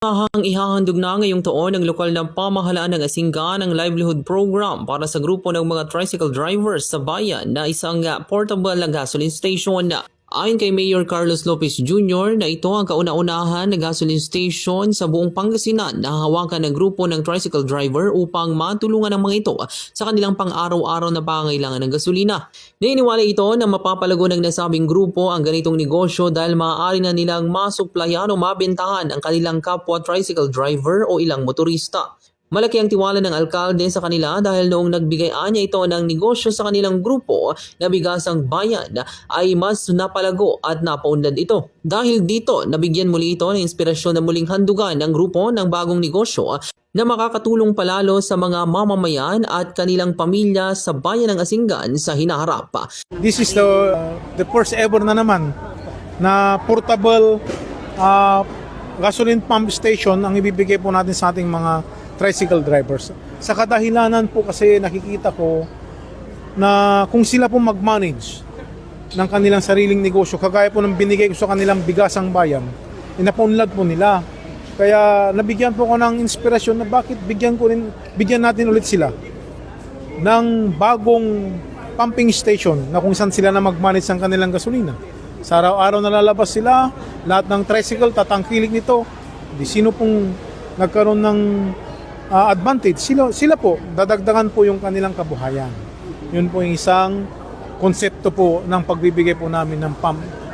Ihahandog na ngayong taon ng lokal na pamahalaan ng Asingan ang livelihood program para sa grupo ng mga tricycle drivers sa bayan na isang portable na gasoline station. Ayon kay Mayor Carlos Lopez Jr. na ito ang kauna-unahan na gasoline station sa buong Pangasinan na hawakan ng grupo ng tricycle driver upang matulungan ang mga ito sa kanilang pang-araw-araw na pangailangan ng gasolina. Naniniwala ito na mapapalago ng nasabing grupo ang ganitong negosyo dahil maaari na nilang masuplayan o mabentahan ang kanilang kapwa tricycle driver o ilang motorista. Malaki ang tiwala ng alkalde sa kanila dahil noong nagbigay-an niya ito ng negosyo sa kanilang grupo na Bigasang Bayan ay mas napalago at napaunlad ito. Dahil dito, nabigyan muli ito ng inspirasyon na muling handugan ng grupo ng bagong negosyo na makakatulong palalo sa mga mamamayan at kanilang pamilya sa bayan ng Asingan sa hinaharap. This is the first ever na naman na portable gasoline pump station ang ibibigay po natin sa ating mga tricycle drivers. Sa kadahilanan po kasi nakikita ko na kung sila po mag-manage ng kanilang sariling negosyo, kagaya po ng binigay ko sa kanilang Bigasang Bayan, inapunlad po nila. Kaya nabigyan po ko ng inspirasyon na bakit bigyan natin ulit sila ng bagong pumping station na kung saan sila na mag-manage ng kanilang gasolina. Sa araw-araw na lalabas sila, lahat ng tricycle tatangkilik nito. Di sino pong nagkaroon ng advantage, sila po, dadagdagan po yung kanilang kabuhayan. Yun po yung isang konsepto po ng pagbibigay po namin ng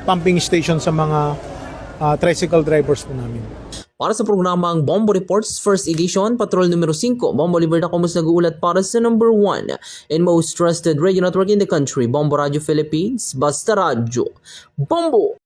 pumping station sa mga tricycle drivers po namin. Para sa programang Bombo Reports First Edition, Patrol numero 5, Bombo Liberta Comus nag-uulat para sa number 1 and most trusted radio network in the country, Bombo Radio Philippines, Basta Radio. Bombo!